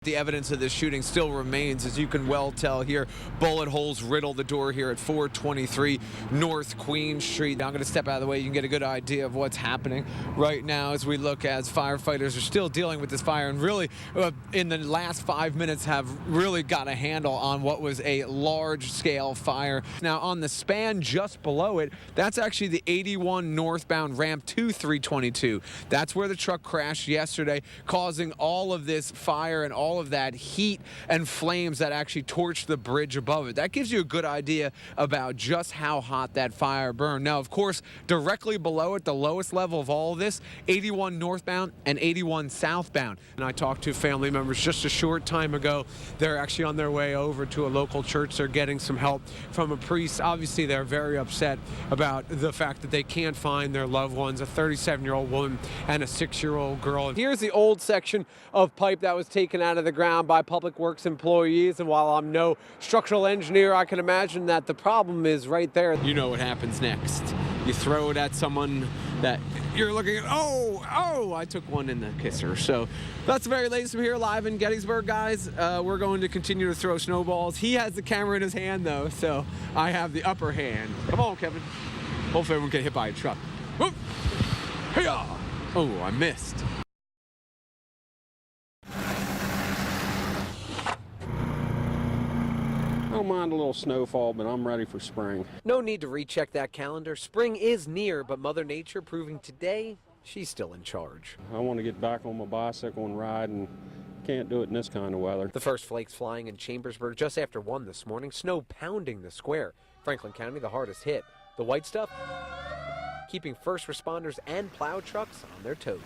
The evidence of this shooting still remains, as you can well tell here. Bullet holes riddle the door here at 423 North Queen Street. Now I'm going to step out of the way. You can get a good idea of what's happening right now as we look, as firefighters are still dealing with this fire, and really in the last 5 minutes have really got a handle on what was a large-scale fire. Now on the span just below it, that's actually the 81 northbound ramp to 322. That's where the truck crashed yesterday, causing all of this fire and all of that heat and flames that actually torched the bridge above it. That gives you a good idea about just how hot that fire burned. Now, of course, directly below it, the lowest level of all of this, 81 northbound and 81 southbound. And I talked to family members just a short time ago. They're actually on their way over to a local church. They're getting some help from a priest. Obviously, they're very upset about the fact that they can't find their loved ones, a 37-year-old woman and a 6-year-old girl. Here's the old section of pipe that was taken out of the ground by Public Works employees, and while I'm no structural engineer, I can imagine that the problem is right there. You know what happens next. You throw it at someone that you're looking at, oh, I took one in the kisser. So that's the very latest from here live in Gettysburg, guys. We're going to continue to throw snowballs. He has the camera in his hand, though, so I have the upper hand. Come on, Kevin. Hopefully everyone get hit by a truck. Whoop. Hey-ya. Oh, I missed. I don't mind a little snowfall, but I'm ready for spring. No need to recheck that calendar. Spring is near, but Mother Nature proving today she's still in charge. I want to get back on my bicycle and ride, and can't do it in this kind of weather. The first flakes flying in Chambersburg just after 1 this morning. Snow pounding the square. Franklin County, the hardest hit. The white stuff keeping first responders and plow trucks on their toes.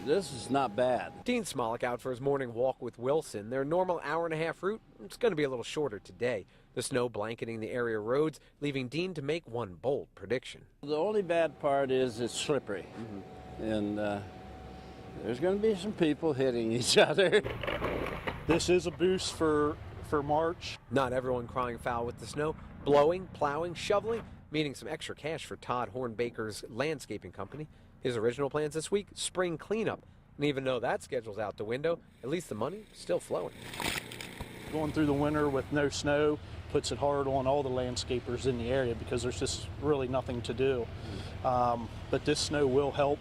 This is not bad. Dean Smolik out for his morning walk with Wilson. Their normal hour-and-a-half route, it's going to be a little shorter today. The snow blanketing the area roads, leaving Dean to make one bold prediction. The only bad part is it's slippery. And there's going to be some people hitting each other. This is a boost for March. Not everyone crying foul with the snow. Blowing, plowing, shoveling, meaning some extra cash for Todd Hornbaker's landscaping company. His original plans this week, spring cleanup. And even though that schedule's out the window, at least the money is still flowing. Going through the winter with no snow puts it hard on all the landscapers in the area because there's just really nothing to do. But this snow will help.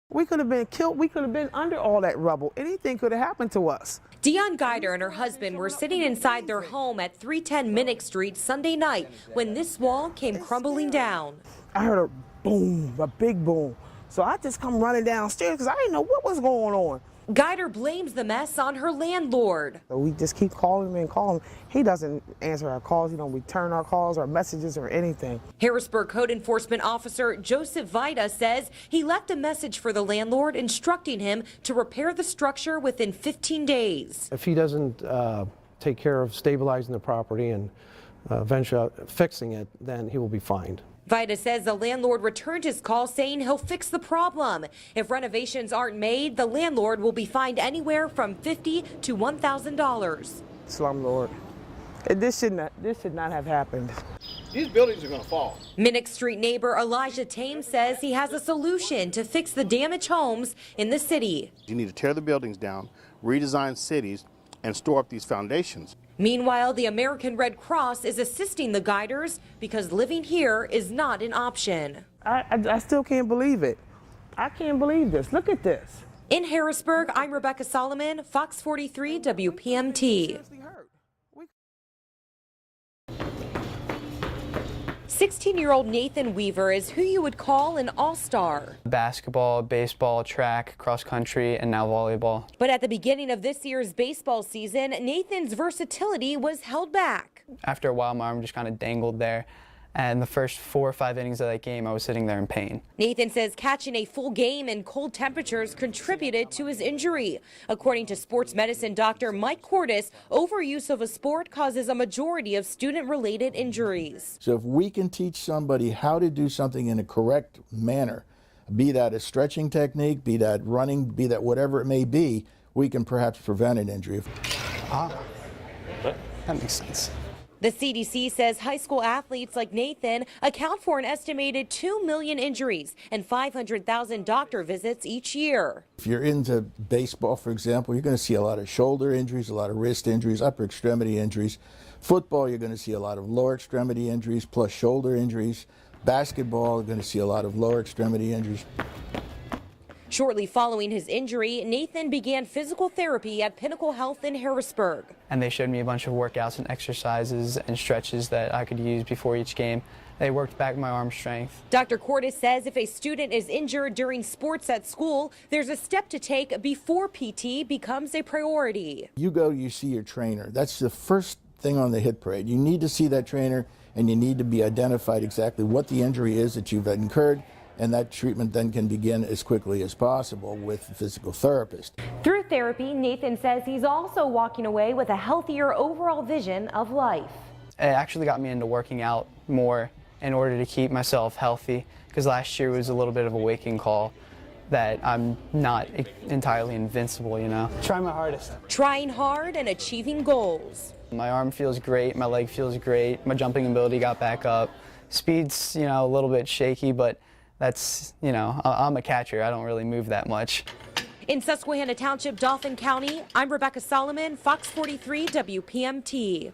We could have been killed. We could have been under all that rubble. Anything could have happened to us. Dion Guider and her husband were sitting inside their home at 310 Minnick Street Sunday night when this wall came crumbling down. I heard a boom, a big boom. So I just come running downstairs because I didn't know what was going on. Guider blames the mess on her landlord. So we just keep calling him and calling him. He doesn't answer our calls. He don't return our calls or messages or anything. Harrisburg Code Enforcement Officer Joseph Vida says he left a message for the landlord instructing him to repair the structure within 15 days. If he doesn't take care of stabilizing the property and eventually fixing it, then he will be fined. Vida says the landlord returned his call saying he'll fix the problem. If renovations aren't made, the landlord will be fined anywhere from $50 to $1,000. Slumlord. This should not have happened. These buildings are going to fall. Minnick Street neighbor Elijah Thames says he has a solution to fix the damaged homes in the city. You need to tear the buildings down, redesign cities, and store up these foundations. Meanwhile, the American Red Cross is assisting the Guiders because living here is not an option. I still can't believe it. I can't believe this. Look at this. In Harrisburg, I'm Rebecca Solomon, Fox 43 WPMT. 16-year-old Nathan Weaver is who you would call an all-star. Basketball, baseball, track, cross country, and now volleyball. But at the beginning of this year's baseball season, Nathan's versatility was held back. After a while, my arm just kind of dangled there. And the first 4 or 5 innings of that game, I was sitting there in pain. Nathan says catching a full game in cold temperatures contributed to his injury. According to sports medicine doctor Mike Cordes, overuse of a sport causes a majority of student-related injuries. So if we can teach somebody how to do something in a correct manner, be that a stretching technique, be that running, be that whatever it may be, we can perhaps prevent an injury. That makes sense. The CDC says high school athletes like Nathan account for an estimated 2 million injuries and 500,000 doctor visits each year. If you're into baseball, for example, you're going to see a lot of shoulder injuries, a lot of wrist injuries, upper extremity injuries. Football, you're going to see a lot of lower extremity injuries plus shoulder injuries. Basketball, you're going to see a lot of lower extremity injuries. Shortly following his injury, Nathan began physical therapy at Pinnacle Health in Harrisburg. And they showed me a bunch of workouts and exercises and stretches that I could use before each game. They worked back my arm strength. Dr. Cordes says if a student is injured during sports at school, there's a step to take before PT becomes a priority. You go, you see your trainer. That's the first thing on the hit parade. You need to see that trainer, and you need to be identified exactly what the injury is that you've incurred, and that treatment then can begin as quickly as possible with a physical therapist. Through therapy, Nathan says he's also walking away with a healthier overall vision of life. It actually got me into working out more in order to keep myself healthy, because last year was a little bit of a waking call that I'm not entirely invincible, you know. Try my hardest. Trying hard and achieving goals. My arm feels great, my leg feels great, my jumping ability got back up. Speed's, you know, a little bit shaky, but that's, you know, I'm a catcher. I don't really move that much. In Susquehanna Township, Dauphin County, I'm Rebecca Solomon, Fox 43 WPMT.